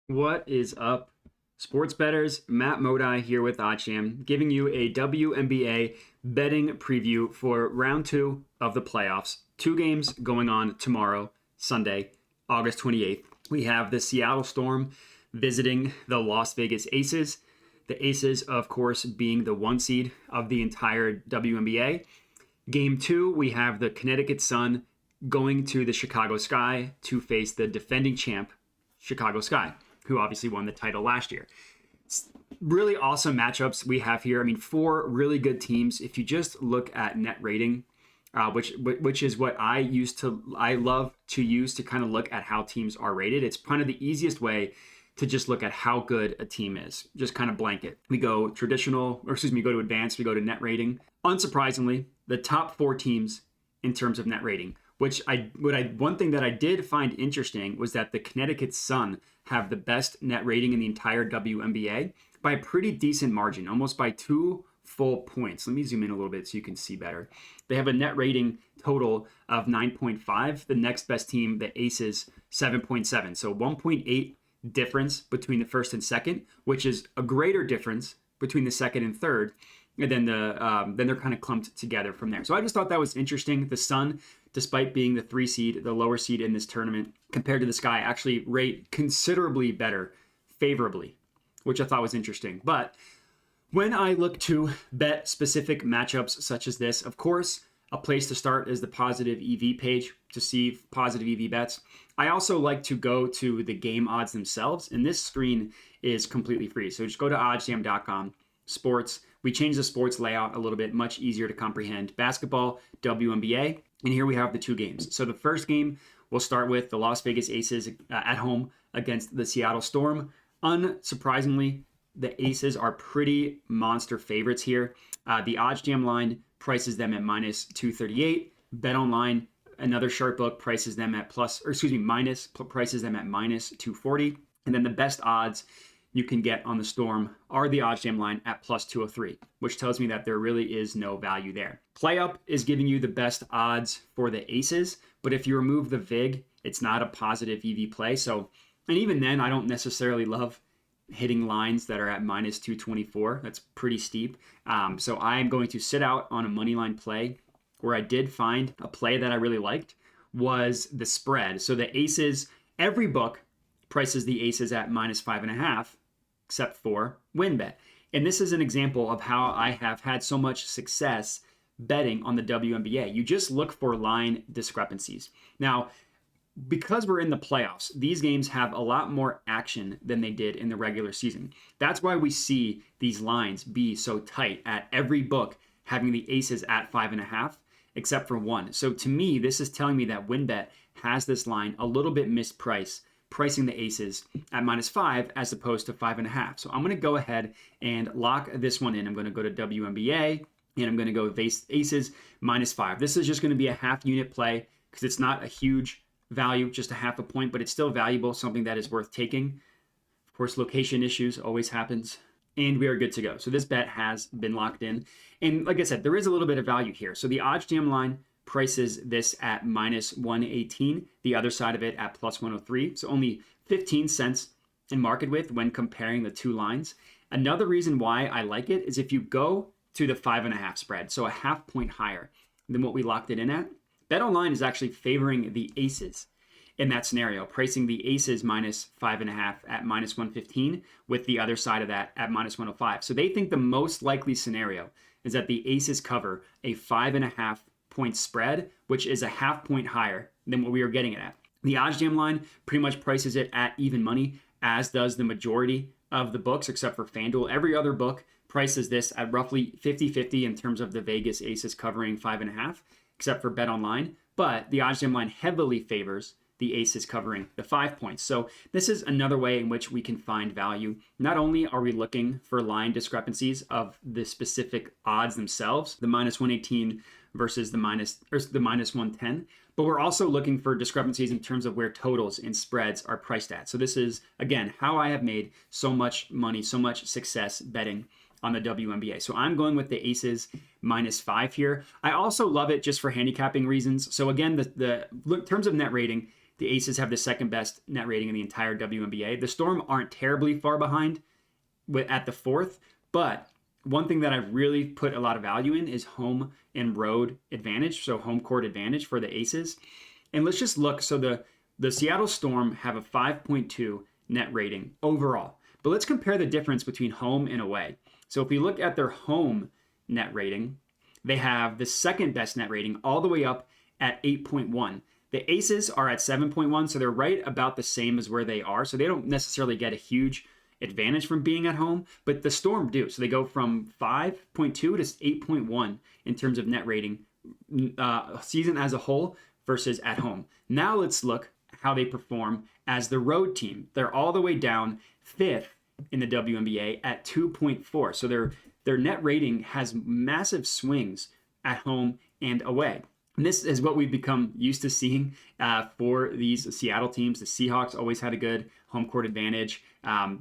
What is up, sports bettors? Matt Modi here with OddsJam, giving you a WNBA betting preview for round two of the playoffs. Two games going on tomorrow, Sunday, August 28th. We have the Seattle Storm visiting the Las Vegas Aces. The Aces, of course, being the one seed of the entire WNBA. Game two, we have the Connecticut Sun going to the Chicago Sky to face the defending champ, Chicago Sky, who obviously won the title last year. It's really awesome matchups we have here. I mean, four really good teams. If you just look at net rating, which is what I love to use to kind of look at how teams are rated. It's kind of the easiest way to just look at how good a team is. Just kind of blanket. We go go to advanced, we go to net rating. Unsurprisingly, the top four teams in terms of net rating. One thing that I did find interesting was that the Connecticut Sun have the best net rating in the entire WNBA by a pretty decent margin, almost by 2 full points. Let me zoom in a little bit so you can see better. They have a net rating total of 9.5. The next best team, the Aces, 7.7. So 1.8 difference between the first and second, which is a greater difference between the second and third. And then they're kind of clumped together from there. So I just thought that was interesting. The Sun, despite being the 3 seed, the lower seed in this tournament, compared to the Sky, actually rate considerably better favorably, which I thought was interesting. But when I look to bet specific matchups such as this, of course, a place to start is the positive EV page to see positive EV bets. I also like to go to the game odds themselves, and this screen is completely free. So just go to oddsjam.com, sports. We changed the sports layout a little bit, much easier to comprehend. Basketball, WNBA, and here we have the two games. So the first game, we'll start with the Las Vegas Aces at home against the Seattle Storm. Unsurprisingly, the Aces are pretty monster favorites here. The OddsJam line prices them at minus 238. BetOnline, another sharp book, prices them at prices them at minus 240. And then the best odds you can get on the Storm are the OddsJam line at plus 203, which tells me that there really is no value there. PlayUp is giving you the best odds for the Aces, but if you remove the VIG, it's not a positive EV play. So, and even then, I don't necessarily love hitting lines that are at minus 224. That's pretty steep. So I'm going to sit out on a money line play. Where I did find a play that I really liked was the spread. So the Aces, every book prices the Aces at minus 5.5, except for WinBet. And this is an example of how I have had so much success betting on the WNBA. You just look for line discrepancies. Now, because we're in the playoffs, these games have a lot more action than they did in the regular season. That's why we see these lines be so tight at every book having the Aces at 5.5, except for one. So to me, this is telling me that WinBet has this line a little bit mispriced, pricing the Aces at minus 5 as opposed to 5.5. So I'm going to go ahead and lock this one in. I'm going to go to WNBA and I'm going to go Aces minus 5. This is just going to be a half unit play because it's not a huge value, just a half a point, but it's still valuable, something that is worth taking. Of course, location issues always happens. And we are good to go. So this bet has been locked in. And like I said, there is a little bit of value here. So the OddsJam line prices this at minus 118, the other side of it at plus 103. So only 15 cents in market width when comparing the two lines. Another reason why I like it is if you go to the 5.5 spread, so a half point higher than what we locked it in at, BetOnline is actually favoring the Aces in that scenario, pricing the Aces minus 5.5 at minus 115 with the other side of that at minus 105. So they think the most likely scenario is that the Aces cover a 5.5 point spread, which is a half point higher than what we are getting it at. The OddsJam line pretty much prices it at even money, as does the majority of the books, except for FanDuel. Every other book prices this at roughly 50-50 in terms of the Vegas Aces covering 5.5, except for BetOnline. But the OddsJam line heavily favors the Aces covering the 5 points. So this is another way in which we can find value. Not only are we looking for line discrepancies of the specific odds themselves, the minus 118 versus the minus 110, but we're also looking for discrepancies in terms of where totals and spreads are priced at. So this is, again, how I have made so much money, so much success betting on the WNBA. So I'm going with the Aces minus 5 here. I also love it just for handicapping reasons. So again, the in terms of net rating, The Aces have the second best net rating in the entire WNBA. The Storm aren't terribly far behind at the fourth, but one thing that I really put a lot of value in is home and road advantage, so home court advantage for the Aces. And let's just look. So the Seattle Storm have a 5.2 net rating overall. But let's compare the difference between home and away. So if we look at their home net rating, they have the second best net rating all the way up at 8.1. The Aces are at 7.1, so they're right about the same as where they are. So they don't necessarily get a huge advantage from being at home, but the Storm do. So they go from 5.2 to 8.1 in terms of net rating season as a whole versus at home. Now let's look how they perform as the road team. They're all the way down fifth in the WNBA at 2.4. So their net rating has massive swings at home and away. And this is what we've become used to seeing for these Seattle teams. The Seahawks always had a good home court advantage.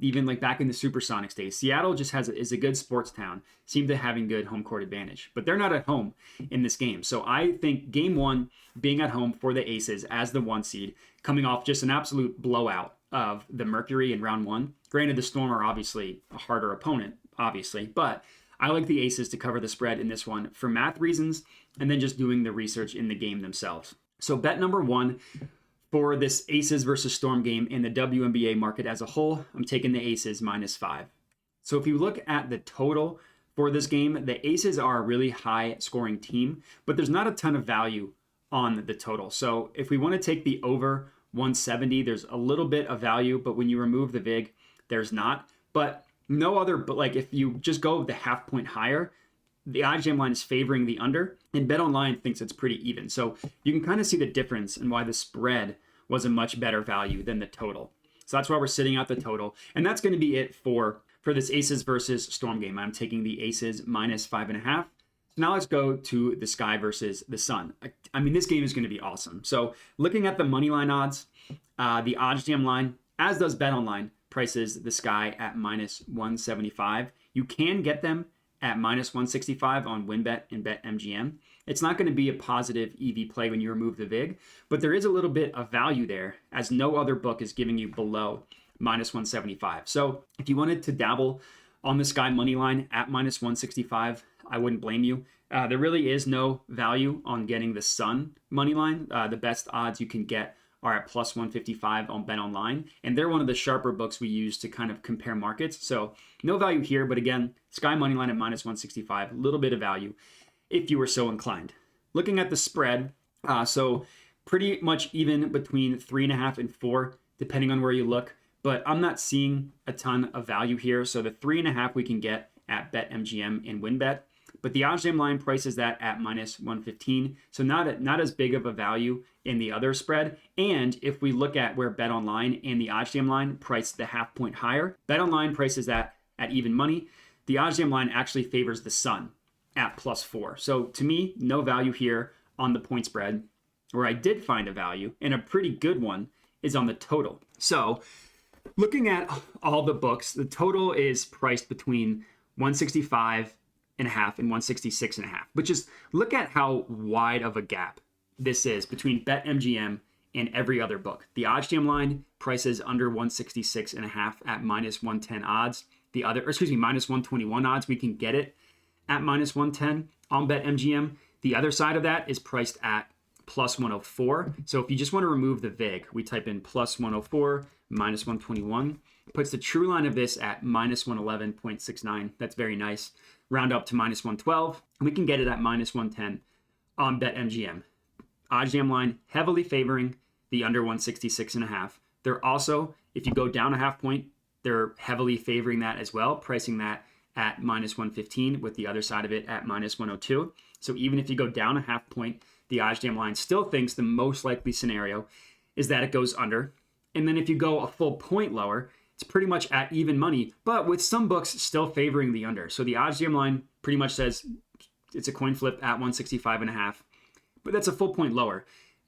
Even like back in the Supersonics days, Seattle just is a good sports town, seemed to having good home court advantage, but they're not at home in this game. So I think game one being at home for the Aces as the 1 seed, coming off just an absolute blowout of the Mercury in round 1. Granted, the Storm are obviously a harder opponent, obviously, but I like the Aces to cover the spread in this one for math reasons, and then just doing the research in the game themselves. So bet number 1 for this Aces versus Storm game in the WNBA market as a whole, I'm taking the Aces -5. So if you look at the total for this game, the Aces are a really high scoring team, but there's not a ton of value on the total. So if we want to take the over 170, there's a little bit of value, but when you remove the VIG, there's not. But like if you just go the half point higher, the OddsJam line is favoring the under, and BetOnline thinks it's pretty even. So you can kind of see the difference and why the spread was a much better value than the total. So that's why we're sitting at the total. And that's going to be it for this Aces versus Storm game. I'm taking the Aces -5.5. So now let's go to the Sky versus the Sun. I mean, this game is going to be awesome. So looking at the money line odds, the OddsJam line, as does BetOnline, prices the Sky at -175. You can get them at -165 on WinBet and BetMGM. It's not going to be a positive EV play when you remove the VIG, but there is a little bit of value there as no other book is giving you below -175. So if you wanted to dabble on the Sky money line at -165, I wouldn't blame you. There really is no value on getting the Sun money line. The best odds you can get are at +155 on BetOnline, and they're one of the sharper books we use to kind of compare markets. So no value here, but again, Sky money line at -165, a little bit of value if you were so inclined. Looking at the spread, so pretty much even between 3.5 and 4, depending on where you look, but I'm not seeing a ton of value here. So the 3.5 we can get at BetMGM and WinBet, but the OddsJam line prices that at -115, so not as big of a value in the other spread. And if we look at where BetOnline and the OddsJam line price the half point higher, BetOnline prices that at even money. The OddsJam line actually favors the Sun at +4. So to me, no value here on the point spread. Where I did find a value, and a pretty good one, is on the total. So looking at all the books, the total is priced between 165.5 and 166.5, but just look at how wide of a gap this is between BetMGM and every other book. The OddsJam line prices under 166.5 at -110 odds. -121 odds. We can get it at -110 on BetMGM. The other side of that is priced at +104. So if you just want to remove the VIG, we type in +104, -121. Puts the true line of this at -111.69. That's very nice. Round up to -112. We can get it at -110 on BetMGM. OddsJam line heavily favoring the under 166.5. They're also, if you go down a half point, they're heavily favoring that as well, pricing that at -115 with the other side of it at -102. So even if you go down a half point, the OddsJam line still thinks the most likely scenario is that it goes under. And then if you go a full point lower, it's pretty much at even money, but with some books still favoring the under. So the OddsJam line pretty much says it's a coin flip at 165.5, but that's a full point lower,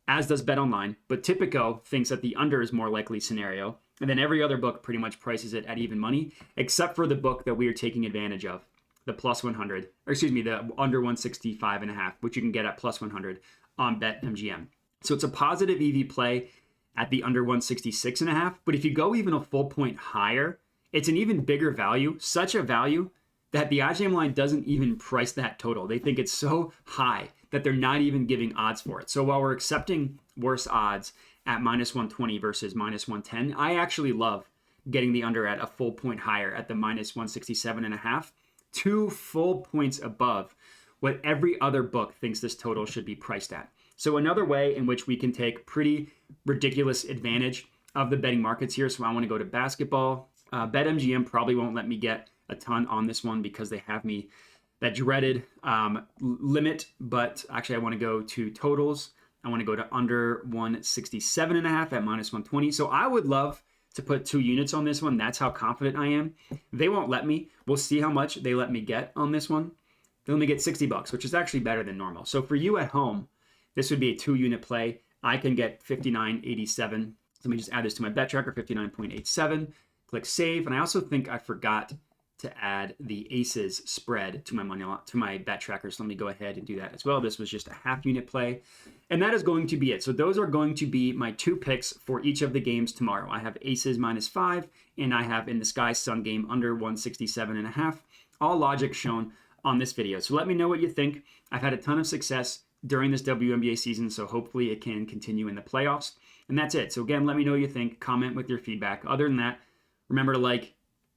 as does BetOnline. But Tipico thinks that the under is more likely scenario. And then every other book pretty much prices it at even money, except for the book that we are taking advantage of, the the under 165.5, which you can get at +100 on BetMGM. So it's a positive EV play at the under 166.5. But if you go even a full point higher, it's an even bigger value, such a value that the OddsJam line doesn't even price that total. They think it's so high that they're not even giving odds for it. So while we're accepting worse odds at -120 versus -110, I actually love getting the under at a full point higher at the -167.5, 2 full points above what every other book thinks this total should be priced at. So another way in which we can take pretty ridiculous advantage of the betting markets here. So I want to go to basketball. BetMGM probably won't let me get a ton on this one because they have me that dreaded limit. But actually, I want to go to totals. I want to go to under 167.5 at -120. So I would love to put 2 units on this one. That's how confident I am. They won't let me. We'll see how much they let me get on this one. They let me get $60, which is actually better than normal. So for you at home, this would be a 2-unit play. I can get 59.87. Let me just add this to my bet tracker, 59.87. Click save. And I also think I forgot to add the aces spread to my bet tracker. So let me go ahead and do that as well. This was just a half-unit play. And that is going to be it. So those are going to be my 2 picks for each of the games tomorrow. I have aces -5, and I have in the Sky Sun game under 167.5. All logic shown on this video. So let me know what you think. I've had a ton of success during this WNBA season, so hopefully it can continue in the playoffs. And that's it. So again, let me know what you think. Comment with your feedback. Other than that, remember to like,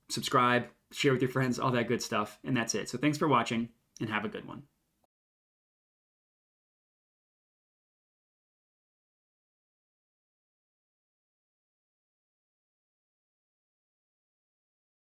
subscribe, share with your friends, all that good stuff. And that's it. So thanks for watching and have a good one.